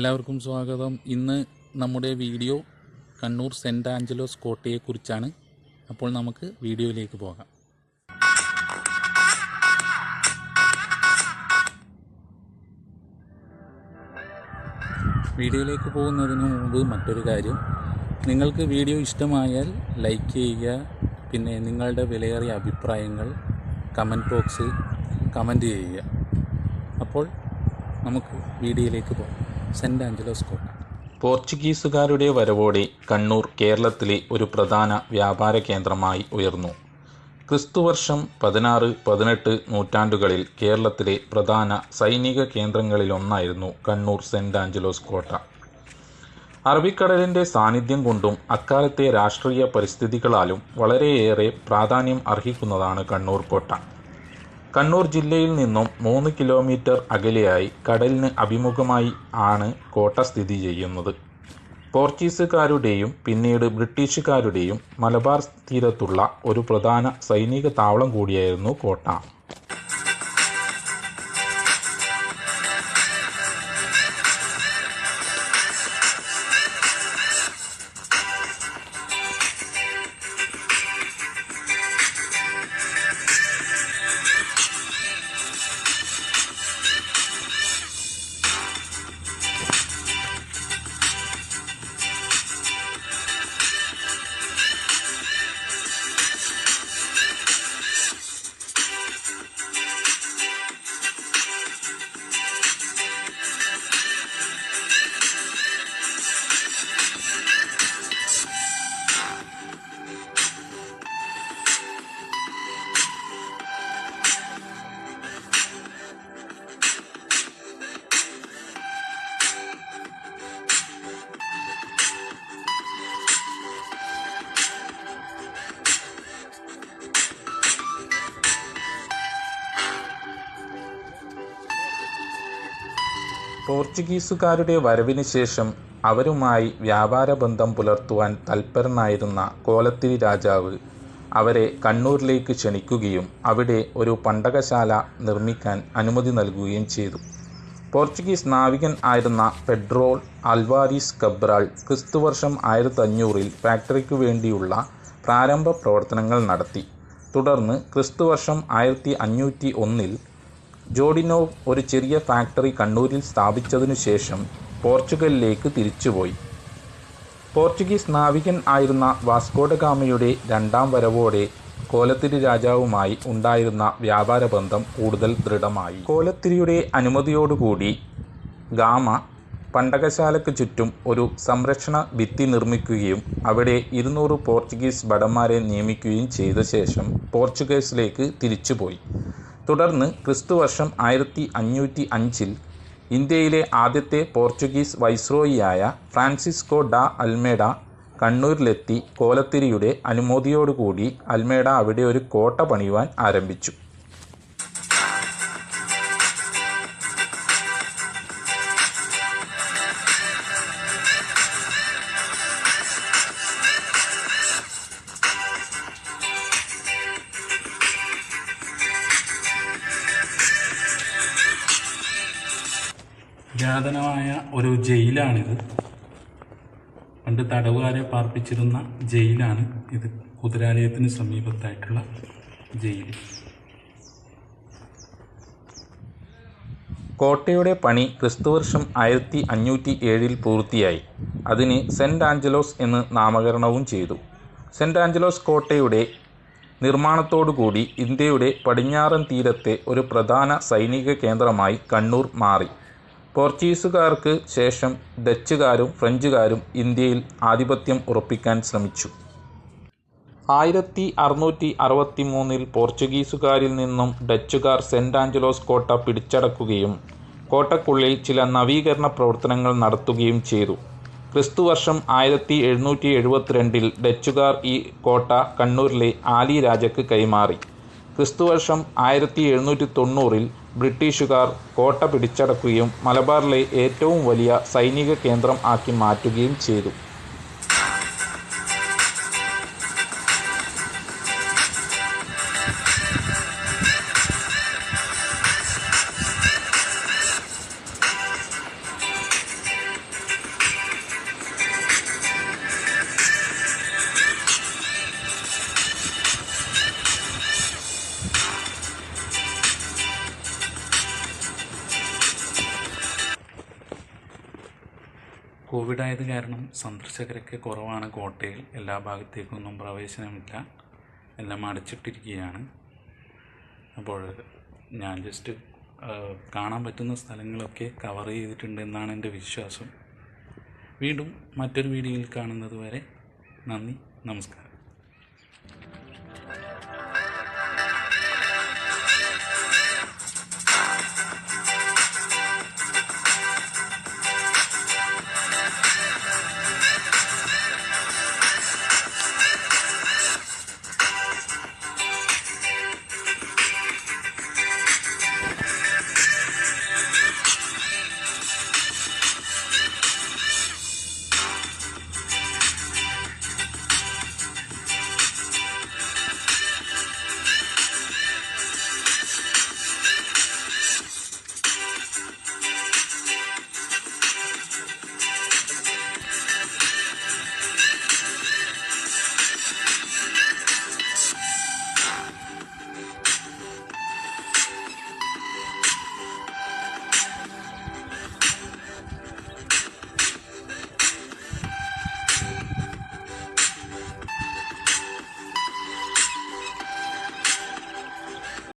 എല്ലാവർക്കും സ്വാഗതം. ഇന്ന് നമ്മുടെ വീഡിയോ കണ്ണൂർ സെൻറ് ആഞ്ചലോസ് കോട്ടയെക്കുറിച്ചാണ്. അപ്പോൾ നമുക്ക് വീഡിയോയിലേക്ക് പോകാം. വീഡിയോയിലേക്ക് പോകുന്നതിന് മുമ്പ് മറ്റൊരു കാര്യം, നിങ്ങൾക്ക് വീഡിയോ ഇഷ്ടമായാൽ ലൈക്ക് ചെയ്യുക. പിന്നെ നിങ്ങളുടെ വിലയേറിയ അഭിപ്രായങ്ങൾ കമൻറ്റ് ബോക്സിൽ കമൻറ്റ് ചെയ്യുക. അപ്പോൾ നമുക്ക് വീഡിയോയിലേക്ക് പോകാം. സെൻറ് ആഞ്ചലോസ് കോട്ട. പോർച്ചുഗീസുകാരുടെ വരവോടെ കണ്ണൂർ കേരളത്തിലെ ഒരു പ്രധാന വ്യാപാര കേന്ദ്രമായി ഉയർന്നു. ക്രിസ്തുവർഷം 16-18 നൂറ്റാണ്ടുകളിൽ കേരളത്തിലെ പ്രധാന സൈനിക കേന്ദ്രങ്ങളിലൊന്നായിരുന്നു കണ്ണൂർ സെൻറ് ആഞ്ചലോസ് കോട്ട. അറബിക്കടലിൻ്റെ സാന്നിധ്യം കൊണ്ടും അക്കാലത്തെ രാഷ്ട്രീയ പരിസ്ഥിതികളാലും വളരെയേറെ പ്രാധാന്യം അർഹിക്കുന്നതാണ് കണ്ണൂർ കോട്ട. കണ്ണൂർ ജില്ലയിൽ നിന്നും 3 കിലോമീറ്റർ അകലെയായി കടലിന് അഭിമുഖമായി ആണ് കോട്ട സ്ഥിതി ചെയ്യുന്നത്. പോർച്ചുഗീസുകാരുടെയും പിന്നീട് ബ്രിട്ടീഷുകാരുടെയും മലബാർ തീരത്തുള്ള ഒരു പ്രധാന സൈനിക താവളം കൂടിയായിരുന്നു കോട്ട. പോർച്ചുഗീസുകാരുടെ വരവിന് ശേഷം അവരുമായി വ്യാപാര ബന്ധം പുലർത്തുവാൻ തൽപരനായിരുന്ന കോലത്തിരി രാജാവ് അവരെ കണ്ണൂരിലേക്ക് ക്ഷണിക്കുകയും അവിടെ ഒരു പണ്ടകശാല നിർമ്മിക്കാൻ അനുമതി നൽകുകയും ചെയ്തു. പോർച്ചുഗീസ് നാവികൻ ആയിരുന്ന പെഡ്രോ അൽവാരിസ് കബ്രാൾ ക്രിസ്തുവർഷം 1500 ഫാക്ടറിക്കു വേണ്ടിയുള്ള പ്രാരംഭ പ്രവർത്തനങ്ങൾ നടത്തി. തുടർന്ന് ക്രിസ്തുവർഷം 1501 ജോഡിനോവ് ഒരു ചെറിയ ഫാക്ടറി കണ്ണൂരിൽ സ്ഥാപിച്ചതിനു ശേഷം പോർച്ചുഗലിലേക്ക് തിരിച്ചുപോയി. പോർച്ചുഗീസ് നാവികൻ ആയിരുന്ന വാസ്കോഡഗാമയുടെ രണ്ടാം വരവോടെ കോലത്തിരി രാജാവുമായി ഉണ്ടായിരുന്ന വ്യാപാര ബന്ധം കൂടുതൽ ദൃഢമായി. കോലത്തിരിയുടെ അനുമതിയോടുകൂടി ഗാമ പണ്ടകശാലയ്ക്ക് ചുറ്റും ഒരു സംരക്ഷണ ഭിത്തി നിർമ്മിക്കുകയും അവിടെ 200 പോർച്ചുഗീസ് ഭടന്മാരെ നിയമിക്കുകയും ചെയ്ത ശേഷം പോർച്ചുഗീസിലേക്ക് തിരിച്ചുപോയി. തുടർന്ന് ക്രിസ്തുവർഷം 1505 ഇന്ത്യയിലെ ആദ്യത്തെ പോർച്ചുഗീസ് വൈസ്രോയിയായ ഫ്രാൻസിസ്കോ ഡാ അൽമേഡ കണ്ണൂരിലെത്തി കോലത്തിരിയുടെ അനുമതിയോടുകൂടി അൽമേഡ അവിടെ ഒരു കോട്ട പണിയുവാൻ ആരംഭിച്ചു. പുരാതനമായ ഒരു ജയിലാണിത്. പണ്ട് തടവുകാരെ പാർപ്പിച്ചിരുന്ന ജയിലാണ് ഇത്. കുതിരാലയത്തിന് സമീപത്തായിട്ടുള്ള ജയിൽ. കോട്ടയുടെ പണി ക്രിസ്തുവർഷം 1507 പൂർത്തിയായി. അതിന് സെൻറ് ആഞ്ചലോസ് എന്ന് നാമകരണവും ചെയ്തു. സെൻറ് ആഞ്ചലോസ് കോട്ടയുടെ നിർമ്മാണത്തോടുകൂടി ഇന്ത്യയുടെ പടിഞ്ഞാറൻ തീരത്തെ ഒരു പ്രധാന സൈനിക കേന്ദ്രമായി കണ്ണൂർ മാറി. പോർച്ചുഗീസുകാർക്ക് ശേഷം ഡച്ചുകാരും ഫ്രഞ്ചുകാരും ഇന്ത്യയിൽ ആധിപത്യം ഉറപ്പിക്കാൻ ശ്രമിച്ചു. 1663 പോർച്ചുഗീസുകാരിൽ നിന്നും ഡച്ചുകാർ സെൻറ് ആഞ്ചലോസ് കോട്ട പിടിച്ചടക്കുകയും കോട്ടക്കുള്ളിൽ ചില നവീകരണ പ്രവർത്തനങ്ങൾ നടത്തുകയും ചെയ്തു. ക്രിസ്തുവർഷം 1772 ഡച്ചുകാർ ഈ കോട്ട കണ്ണൂരിലെ ആലി രാജയ്ക്ക് കൈമാറി. ക്രിസ്തുവർഷം 1790 ബ്രിട്ടീഷുകാർ കോട്ട പിടിച്ചടക്കുകയും മലബാറിലെ ഏറ്റവും വലിയ സൈനിക കേന്ദ്രം ആക്കി മാറ്റുകയും ചെയ്തു. കോവിഡ് ആയത് കാരണം സന്ദർശകരൊക്കെ കുറവാണ്. കോട്ടയിൽ എല്ലാ ഭാഗത്തേക്കൊന്നും പ്രവേശനമില്ല, എല്ലാം അടച്ചിട്ടിരിക്കുകയാണ്. അപ്പോൾ ഞാൻ ജസ്റ്റ് കാണാൻ പറ്റുന്ന സ്ഥലങ്ങളൊക്കെ കവർ ചെയ്തിട്ടുണ്ടെന്നാണ് എൻ്റെ വിശ്വാസം. വീണ്ടും മറ്റൊരു വീഡിയോയിൽ കാണുന്നത് വരെ നന്ദി, നമസ്കാരം.